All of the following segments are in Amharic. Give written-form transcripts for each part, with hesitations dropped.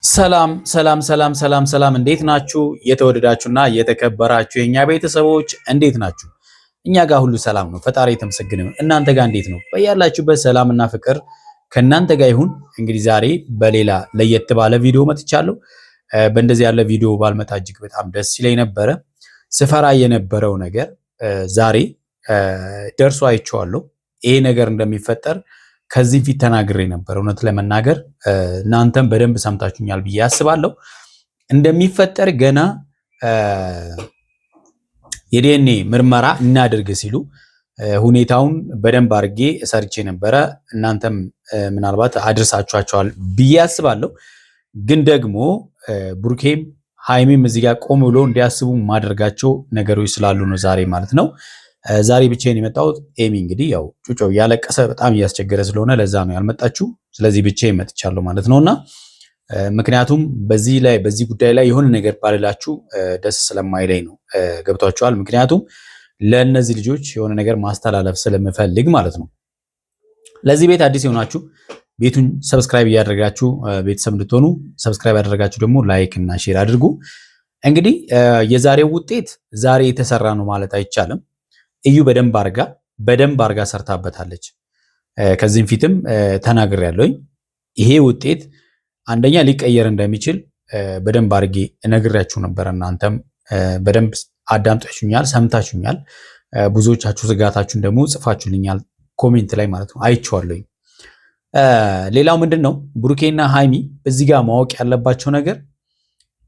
ሰላም ሰላም ሰላም ሰላም ሰላም እንዴት ናችሁ? የተወደዳችሁና የተከበራችሁ የኛ ቤተሰቦች እንዴት ናችሁ? እኛ ጋር ሁሉ ሰላም ነው፣ ፈጣሪ የተመሰገነ ይሁን። እናንተ ጋር እንዴት ነው? በያላችሁበት ሰላምና ፍቅር ከእናንተ ጋር ይሁን። እንግዲህ ዛሬ በሌላ ለየት ባለ ቪዲዮ መጥቻለሁ። በእንደዚህ ያለ ቪዲዮ ባልመጣ እጅግ በጣም ደስ ይለኝ ነበረ። ስፈራ የነበረው ነገር ዛሬ ደርሶ አይቼዋለሁ። ይሄ ነገር እንደሚፈጠር ከዚህ ፊት ተናግሬ ነበር። እውነት ለመናገር እናንተም በደንብ ሰምታችሁኛል ብዬ አስባለሁ። እንደሚፈጠር ገና የዲኤንኤ ምርመራ እናድርግ ሲሉ ሁኔታውን በደንብ አድርጌ ሰርቼ ነበረ። እናንተም ምናልባት አድርሳችኋቸዋል ብዬ አስባለሁ። ግን ደግሞ ብሩኬም ሃይሚም እዚህ ጋር ቆም ብሎ እንዲያስቡ ማድረጋቸው ነገሮች ስላሉ ነው ዛሬ ማለት ነው። ዛሬ ብቻዬን የመጣሁት ኤሚ እንግዲህ ያው ጩጮ እያለቀሰ በጣም እያስቸገረ ስለሆነ ለዛ ነው ያልመጣችሁ። ስለዚህ ብቻዬን መጥቻለሁ ማለት ነውና ምክንያቱም በዚህ ጉዳይ ላይ የሆነ ነገር ባልላችሁ ደስ ስለማይለኝ ነው። ገብቷችኋል? ምክንያቱም ለእነዚህ ልጆች የሆነ ነገር ማስተላለፍ ስለምፈልግ ማለት ነው። ለዚህ ቤት አዲስ የሆናችሁ ቤቱን ሰብስክራይብ እያደረጋችሁ ቤተሰብ እንድትሆኑ፣ ሰብስክራይብ ያደረጋችሁ ደግሞ ላይክ እና ሼር አድርጉ። እንግዲህ የዛሬው ውጤት ዛሬ የተሰራ ነው ማለት አይቻልም። እዩ በደንብ አርጋ ሰርታበታለች። ከዚህም ፊትም ተናግሬያለሁኝ። ይሄ ውጤት አንደኛ ሊቀየር እንደሚችል በደንብ አርጌ እነግራችሁ ነበር። እናንተም በደንብ አዳምጣችሁኛል፣ ሰምታችሁኛል። ብዙዎቻችሁ ስጋታችሁን ደግሞ ጽፋችሁልኛል ኮሜንት ላይ ማለት ነው፣ አይቼዋለሁኝ። ሌላው ምንድነው ብሩኬና ሃይሚ እዚህ ጋር ማወቅ ያለባቸው ነገር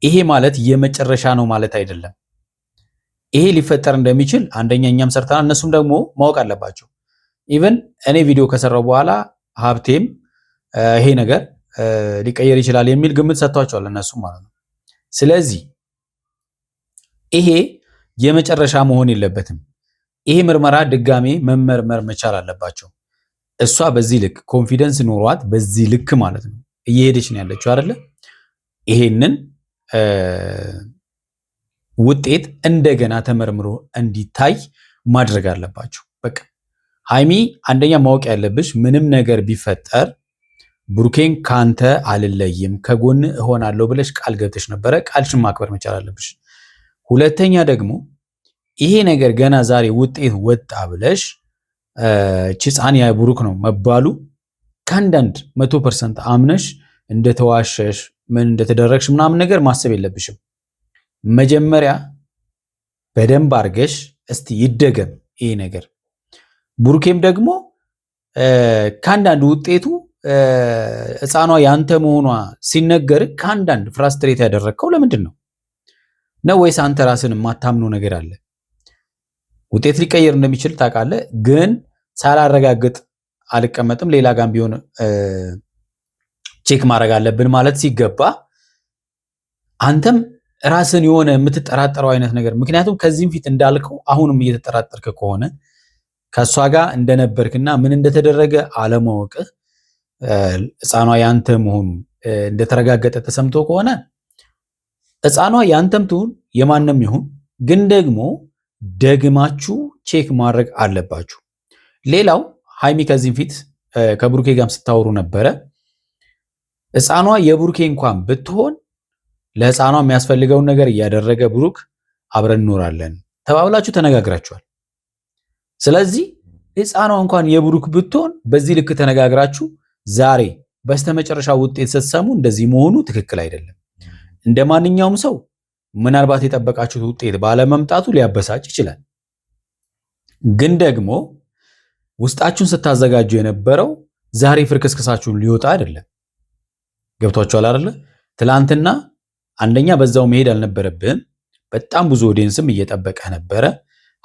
ይሄ ማለት የመጨረሻ ነው ማለት አይደለም። ይሄ ሊፈጠር እንደሚችል አንደኛ እኛም ሰርተናል፣ እነሱም ደግሞ ማወቅ አለባቸው። ኢቭን እኔ ቪዲዮ ከሰራው በኋላ ሀብቴም ይሄ ነገር ሊቀየር ይችላል የሚል ግምት ሰጥቷቸዋል እነሱም ማለት ነው። ስለዚህ ይሄ የመጨረሻ መሆን የለበትም። ይሄ ምርመራ ድጋሜ መመርመር መቻል አለባቸው። እሷ በዚህ ልክ ኮንፊደንስ ኖሯት በዚህ ልክ ማለት ነው እየሄደች ነው ያለችው አይደለ? ይሄንን ውጤት እንደገና ተመርምሮ እንዲታይ ማድረግ አለባቸው። በቃ ሃይሚ አንደኛ ማወቅ ያለብሽ ምንም ነገር ቢፈጠር ብሩኬን ካንተ አልለይም ከጎን እሆናለሁ ብለሽ ቃል ገብተሽ ነበረ። ቃልሽን ማክበር መቻል አለብሽ። ሁለተኛ ደግሞ ይሄ ነገር ገና ዛሬ ውጤት ወጣ ብለሽ ቺጻን ያ ብሩክ ነው መባሉ ከአንዳንድ 100% አምነሽ እንደተዋሸሽ ምን እንደተደረግሽ ምናምን ነገር ማሰብ የለብሽም። መጀመሪያ በደንብ አርገሽ እስቲ ይደገም ይሄ ነገር። ብሩኬም ደግሞ ከአንዳንድ ውጤቱ ሕፃኗ ያንተ መሆኗ ሲነገር ከአንዳንድ ፍራስትሬት ያደረግከው ለምንድን ነው? ወይስ አንተ ራስን የማታምነው ነገር አለ? ውጤት ሊቀየር እንደሚችል ታውቃለህ፣ ግን ሳላረጋግጥ አልቀመጥም፣ ሌላ ጋም ቢሆን ቼክ ማድረግ አለብን ማለት ሲገባ አንተም ራስን የሆነ የምትጠራጠረው አይነት ነገር። ምክንያቱም ከዚህም ፊት እንዳልከው አሁንም እየተጠራጠርክ ከሆነ ከእሷ ጋር እንደነበርክና ምን እንደተደረገ አለማወቅህ ሕፃኗ ያንተ መሆኑ እንደተረጋገጠ ተሰምቶ ከሆነ ሕፃኗ ያንተም ትሁን የማንም ይሁን ግን ደግሞ ደግማችሁ ቼክ ማድረግ አለባችሁ። ሌላው ሃይሚ ከዚህም ፊት ከብሩኬ ጋርም ስታወሩ ነበረ። ሕፃኗ የብሩኬ እንኳን ብትሆን ለሕፃኗ የሚያስፈልገውን ነገር እያደረገ ብሩክ አብረን እንኖራለን ተባብላችሁ ተነጋግራችኋል። ስለዚህ ሕፃኗ እንኳን የብሩክ ብትሆን በዚህ ልክ ተነጋግራችሁ ዛሬ በስተመጨረሻ ውጤት ስትሰሙ እንደዚህ መሆኑ ትክክል አይደለም። እንደ ማንኛውም ሰው ምናልባት የጠበቃችሁት ውጤት ባለመምጣቱ ሊያበሳጭ ይችላል። ግን ደግሞ ውስጣችሁን ስታዘጋጁ የነበረው ዛሬ ፍርክስክሳችሁን ሊወጣ አይደለም። ገብቷችኋል አይደለ? ትላንትና አንደኛ በዛው መሄድ አልነበረብህም። በጣም ብዙ ኦዲየንስም እየጠበቀ ነበረ።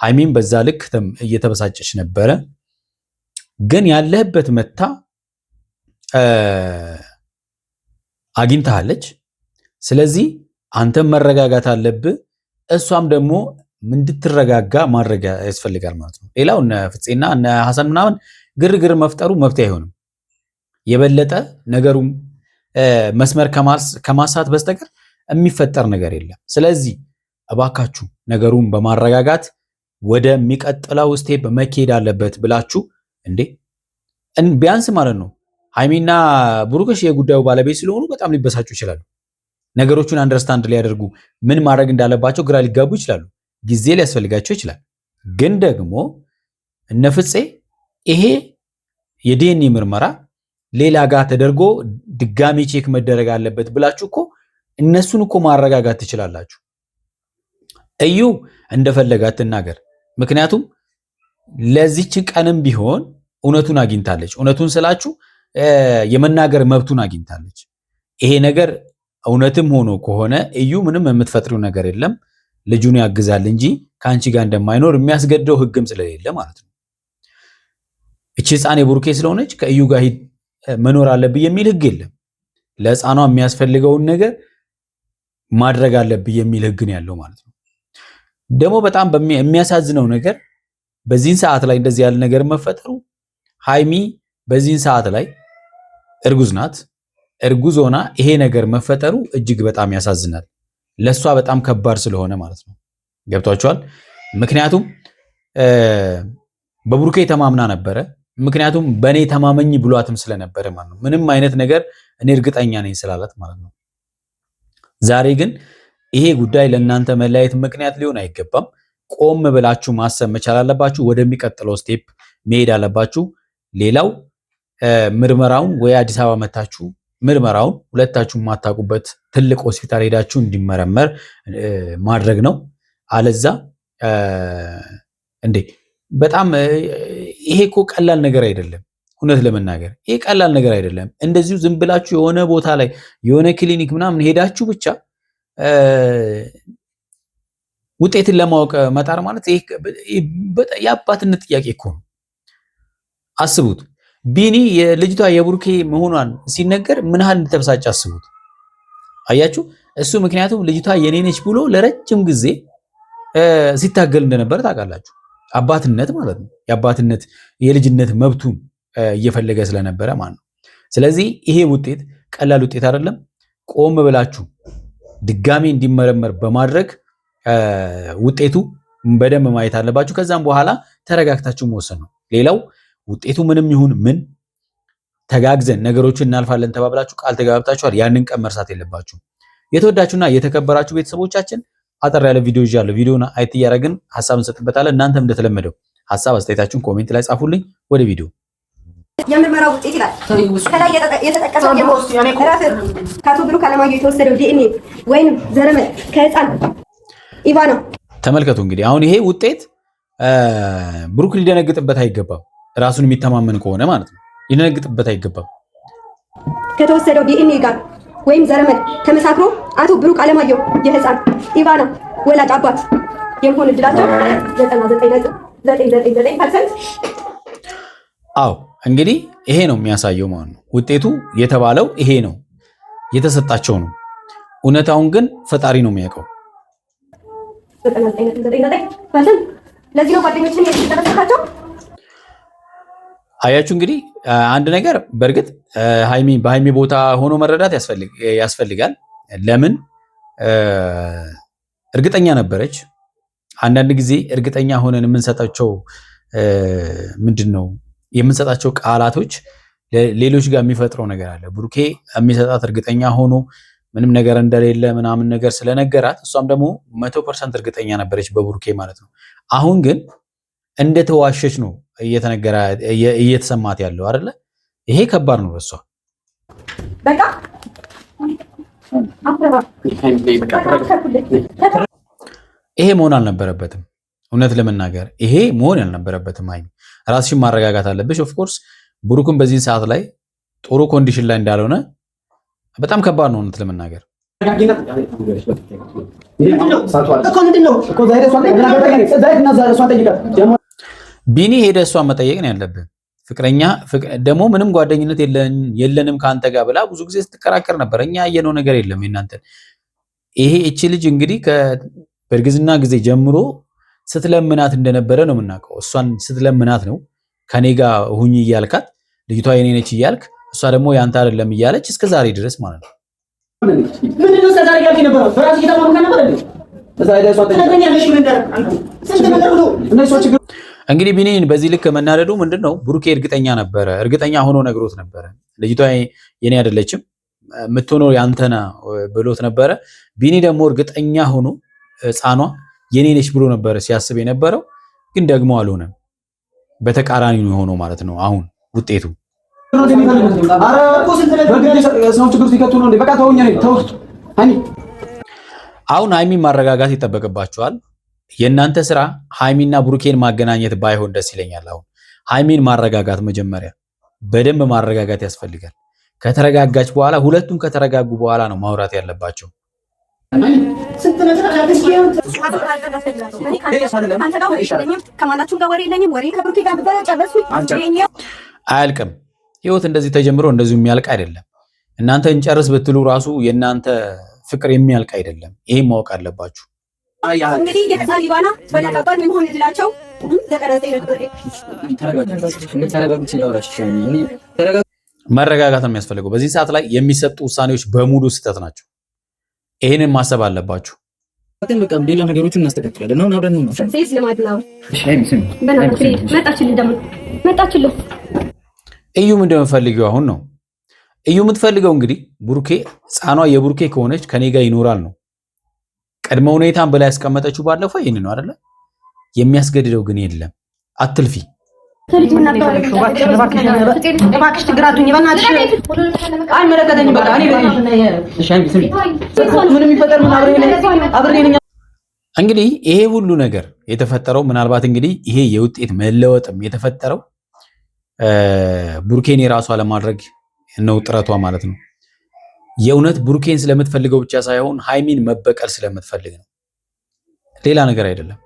ሃይሚም በዛ ልክ እየተበሳጨች ነበረ። ግን ያለህበት መታ አግኝታለች። ስለዚህ አንተም መረጋጋት አለብህ፣ እሷም ደግሞ እንድትረጋጋ ማድረግ ያስፈልጋል ማለት ነው። ሌላው እነ ፍፄና እነ ሐሰን ምናምን ግርግር መፍጠሩ መፍትሄ አይሆንም። የበለጠ ነገሩን መስመር ከማሳት በስተቀር የሚፈጠር ነገር የለም። ስለዚህ እባካችሁ ነገሩን በማረጋጋት ወደሚቀጥለው ስቴፕ መኬድ አለበት ብላችሁ እንዴ ቢያንስ ማለት ነው ሃይሚና ብሩክሽ የጉዳዩ ባለቤት ስለሆኑ በጣም ሊበሳጩ ይችላሉ። ነገሮቹን አንደርስታንድ ሊያደርጉ ምን ማድረግ እንዳለባቸው ግራ ሊጋቡ ይችላሉ። ጊዜ ሊያስፈልጋቸው ይችላል። ግን ደግሞ እነ ፍፄ ይሄ የዲኤንኤ ምርመራ ሌላ ጋር ተደርጎ ድጋሚ ቼክ መደረግ አለበት ብላችሁ እኮ እነሱን እኮ ማረጋጋት ትችላላችሁ። እዩ እንደፈለጋት ትናገር። ምክንያቱም ለዚች ቀንም ቢሆን እውነቱን አግኝታለች። እውነቱን ስላችሁ የመናገር መብቱን አግኝታለች። ይሄ ነገር እውነትም ሆኖ ከሆነ እዩ ምንም የምትፈጥሪው ነገር የለም፣ ልጁን ያግዛል እንጂ ከአንቺ ጋር እንደማይኖር የሚያስገድደው ሕግም ስለሌለ ማለት ነው። እቺ ሕፃን የቡሩኬ ስለሆነች ከእዩ ጋር መኖር አለብኝ የሚል ሕግ የለም። ለሕፃኗ የሚያስፈልገውን ነገር ማድረግ አለብኝ የሚል ሕግ ነው ያለው ማለት ነው። ደግሞ በጣም የሚያሳዝነው ነገር በዚህን ሰዓት ላይ እንደዚህ ያለ ነገር መፈጠሩ፣ ሃይሚ በዚህን ሰዓት ላይ እርጉዝ ናት። እርጉዝ ሆና ይሄ ነገር መፈጠሩ እጅግ በጣም ያሳዝናል። ለሷ በጣም ከባድ ስለሆነ ማለት ነው። ገብቷቸዋል። ምክንያቱም በቡሩኬ ተማምና ነበረ። ምክንያቱም በእኔ ተማመኝ ብሏትም ስለነበረ ማለት ነው። ምንም አይነት ነገር እኔ እርግጠኛ ነኝ ስላላት ማለት ነው። ዛሬ ግን ይሄ ጉዳይ ለእናንተ መለያየት ምክንያት ሊሆን አይገባም። ቆም ብላችሁ ማሰብ መቻል አለባችሁ። ወደሚቀጥለው ስቴፕ መሄድ አለባችሁ። ሌላው ምርመራውን ወይ አዲስ አበባ መታችሁ ምርመራውን ሁለታችሁ የማታውቁበት ትልቅ ሆስፒታል ሄዳችሁ እንዲመረመር ማድረግ ነው። አለዛ እንዴ በጣም ይሄ እኮ ቀላል ነገር አይደለም። እውነት ለመናገር ይሄ ቀላል ነገር አይደለም። እንደዚሁ ዝም ብላችሁ የሆነ ቦታ ላይ የሆነ ክሊኒክ ምናምን ሄዳችሁ ብቻ ውጤትን ለማወቅ መጣር ማለት የአባትነት ጥያቄ እኮ ነው። አስቡት። ቢኒ የልጅቷ የቡሩኬ መሆኗን ሲነገር ምን ያህል እንደተበሳጨ አስቡት። አያችሁ? እሱ ምክንያቱም ልጅቷ የኔ ነች ብሎ ለረጅም ጊዜ ሲታገል እንደነበረ ታውቃላችሁ። አባትነት ማለት ነው። የአባትነት የልጅነት መብቱን እየፈለገ ስለነበረ ማለት ነው። ስለዚህ ይሄ ውጤት ቀላል ውጤት አይደለም። ቆም ብላችሁ ድጋሜ እንዲመረመር በማድረግ ውጤቱ በደንብ ማየት አለባችሁ። ከዛም በኋላ ተረጋግታችሁ መወሰን ነው። ሌላው ውጤቱ ምንም ይሁን ምን ተጋግዘን ነገሮችን እናልፋለን ተባብላችሁ ቃል ተጋብታችኋል። ያንን ቀን መርሳት የለባችሁ። የተወዳችሁና የተከበራችሁ ቤተሰቦቻችን አጠር ያለ ቪዲዮ ይዣለሁ። ቪዲዮውን አይት እያደረግን ሀሳብ እንሰጥበታለን። እናንተም እንደተለመደው ሀሳብ አስተያየታችሁን ኮሜንት ላይ ጻፉልኝ። ወደ ቪዲዮ የምርመራው ውጤት ይላል ከላይ የተጠቀሰው ከአቶ ብሩክ አለማየሁ የተወሰደው ዲኤንኤ ወይም ዘረመል ከህፃን ኢቫ ነው። ተመልከቱ እንግዲህ አሁን ይሄ ውጤት ብሩክ ሊደነግጥበት አይገባም። ራሱን የሚተማመን ከሆነ ማለት ነው ሊደነግጥበት አይገባም። ከተወሰደው ዲኤንኤ ጋር ወይም ዘረመል ተመሳክሮ አቶ ብሩክ አለማየሁ የህፃን ኢቫ ነው ወላጅ አባት የመሆን እድላቸው 99.999%። አዎ እንግዲህ ይሄ ነው የሚያሳየው ማለት ነው። ውጤቱ የተባለው ይሄ ነው የተሰጣቸው ነው። እውነታውን ግን ፈጣሪ ነው የሚያውቀው። 99.999% ለዚህ ነው ጓደኞችን የተመሰካቸው። አያችሁ እንግዲህ አንድ ነገር በእርግጥ በሃይሚ ቦታ ሆኖ መረዳት ያስፈልጋል። ለምን እርግጠኛ ነበረች። አንዳንድ ጊዜ እርግጠኛ ሆነን የምንሰጣቸው ምንድነው የምንሰጣቸው ቃላቶች ሌሎች ጋር የሚፈጥረው ነገር አለ። ብሩኬ የሚሰጣት እርግጠኛ ሆኖ ምንም ነገር እንደሌለ ምናምን ነገር ስለነገራት እሷም ደግሞ 100% እርግጠኛ ነበረች በብሩኬ ማለት ነው። አሁን ግን እንደተዋሸች ነው እየተሰማት ያለው አይደለ? ይሄ ከባድ ነው ለሷ። በቃ ይሄ መሆን አልነበረበትም። እውነት ለመናገር ይሄ መሆን አልነበረበትም። ሃይሚ ራስሽን ማረጋጋት አለብሽ። ኦፍ ኮርስ ብሩክን በዚህ ሰዓት ላይ ጥሩ ኮንዲሽን ላይ እንዳልሆነ በጣም ከባድ ነው እውነት ለመናገር። ቢኒ ሄደ እሷን መጠየቅ ነው ያለብህ። ፍቅረኛ ደግሞ ምንም ጓደኝነት የለንም ከአንተ ጋር ብላ ብዙ ጊዜ ስትከራከር ነበር። እኛ ያየነው ነገር የለም የእናንተን። ይሄ እቺ ልጅ እንግዲህ በእርግዝና ጊዜ ጀምሮ ስትለምናት እንደነበረ ነው የምናውቀው። እሷን ስትለምናት ነው ከኔ ጋር ሁኚ እያልካት ልጅቷ የኔ ነች እያልክ እሷ ደግሞ ያንተ አይደለም እያለች እስከ ዛሬ ድረስ ማለት ነው። እንግዲህ ቢኒን በዚህ ልክ መናደዱ ምንድነው? ብሩኬ እርግጠኛ ነበረ፣ እርግጠኛ ሆኖ ነግሮት ነበረ ልጅቷ የኔ አይደለችም የምትሆነው ያንተና ብሎት ነበረ። ቢኒ ደግሞ እርግጠኛ ሆኖ ህፃኗ የኔ ነች ብሎ ነበረ ሲያስብ የነበረው፣ ግን ደግሞ አልሆነም። በተቃራኒ ነው የሆነው ማለት ነው አሁን ውጤቱ። አሁን ሃይሚን ማረጋጋት ይጠበቅባቸዋል። የእናንተ ስራ ሃይሚና ብሩኬን ማገናኘት ባይሆን ደስ ይለኛል። አሁን ሃይሚን ማረጋጋት፣ መጀመሪያ በደንብ ማረጋጋት ያስፈልጋል። ከተረጋጋች በኋላ ሁለቱም ከተረጋጉ በኋላ ነው ማውራት ያለባቸው። አያልቅም ህይወት እንደዚህ ተጀምሮ እንደዚሁ የሚያልቅ አይደለም። እናንተ እንጨርስ ብትሉ ራሱ የእናንተ ፍቅር የሚያልቅ አይደለም። ይሄን ማወቅ አለባችሁ። መረጋጋት ነው የሚያስፈልገው። በዚህ ሰዓት ላይ የሚሰጡ ውሳኔዎች በሙሉ ስህተት ናቸው። ይሄንን ማሰብ አለባችሁ። ሌላ ነገሮችን እናስተካክላለን። እዩ ምንድን ነው የምትፈልጊው አሁን ነው? እዩ የምትፈልገው እንግዲህ ብሩኬ ህፃኗ የብሩኬ ከሆነች ከኔ ጋር ይኖራል ነው። ቅድመ ሁኔታን በላይ ያስቀመጠችው ባለፈው ይሄን ነው አይደለ? የሚያስገድደው ግን የለም። አትልፊ እንግዲህ ይሄ ሁሉ ነገር የተፈጠረው ምናልባት እንግዲህ ይሄ የውጤት መለወጥም የተፈጠረው ቡርኬን የራሷ ለማድረግ ነው ጥረቷ ማለት ነው። የእውነት ቡርኬን ስለምትፈልገው ብቻ ሳይሆን ሃይሚን መበቀል ስለምትፈልግ ነው። ሌላ ነገር አይደለም።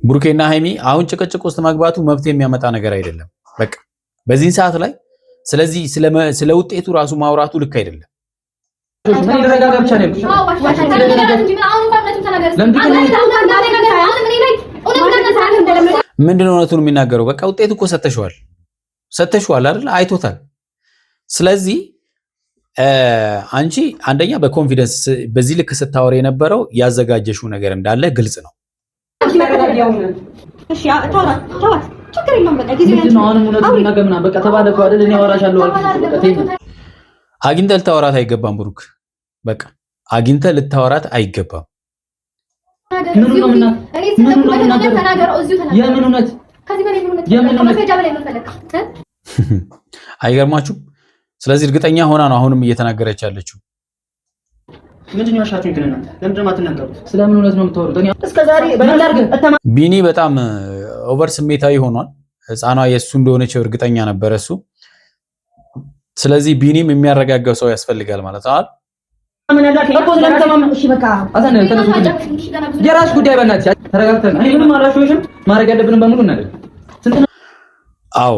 ቡርኬና ሃይሚ አሁን ጭቅጭቅ ውስጥ መግባቱ መብት የሚያመጣ ነገር አይደለም። በቃ በዚህ ሰዓት ላይ ስለዚህ ስለ ውጤቱ ራሱ ማውራቱ ልክ አይደለም። ምንድነው እውነቱን የሚናገረው? በቃ ውጤቱ እኮ ሰተሽዋል አይደል? አይቶታል። ስለዚህ አንቺ አንደኛ በኮንፊደንስ በዚህ ልክ ስታወር የነበረው ያዘጋጀሽው ነገር እንዳለ ግልጽ ነው። አግኝተህ ልታወራት አይገባም ብሩክ። በቃ አግኝተህ ልታወራት አይገባም። አይገርማችሁም? ስለዚህ እርግጠኛ ሆና ነው አሁንም እየተናገረች ያለችው። ቢኒ በጣም ኦቨር ስሜታዊ ሆኗል። ህፃኗ የእሱ እንደሆነች እርግጠኛ ነበረ እሱ። ስለዚህ ቢኒም የሚያረጋጋው ሰው ያስፈልጋል ማለት ነው። የራስ ጉዳይ በእናትሽ ተረጋግተን ማድረግ ያለብንን በሙሉ እናደርግ። አዎ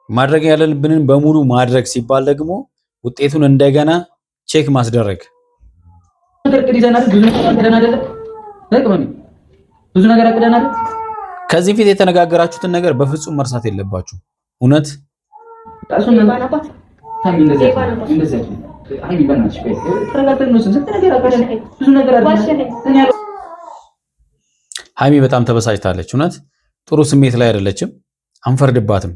ማድረግ ያለብንን በሙሉ ማድረግ ሲባል ደግሞ ውጤቱን እንደገና ቼክ ማስደረግ። ብዙ ነገር አቅደናል። ከዚህ ፊት የተነጋገራችሁትን ነገር በፍጹም መርሳት የለባችሁ። እውነት ሃይሚ በጣም ተበሳጭታለች። እውነት ጥሩ ስሜት ላይ አይደለችም። አንፈርድባትም።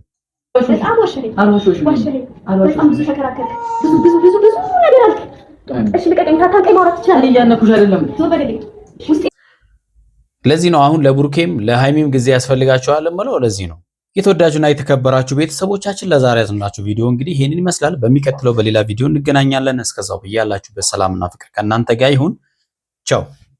ለዚህ ነው አሁን ለቡርኬም ለሃይሚም ጊዜ ያስፈልጋቸዋል እምለው ለዚህ ነው። የተወዳጁና የተከበራችሁ ቤተሰቦቻችን ለዛሬ ያዝንላችሁ ቪዲዮ እንግዲህ ይሄንን ይመስላል። በሚቀጥለው በሌላ ቪዲዮ እንገናኛለን። እስከዛው በያላችሁበት ሰላምና ፍቅር ከእናንተ ጋር ይሁን። ቻው።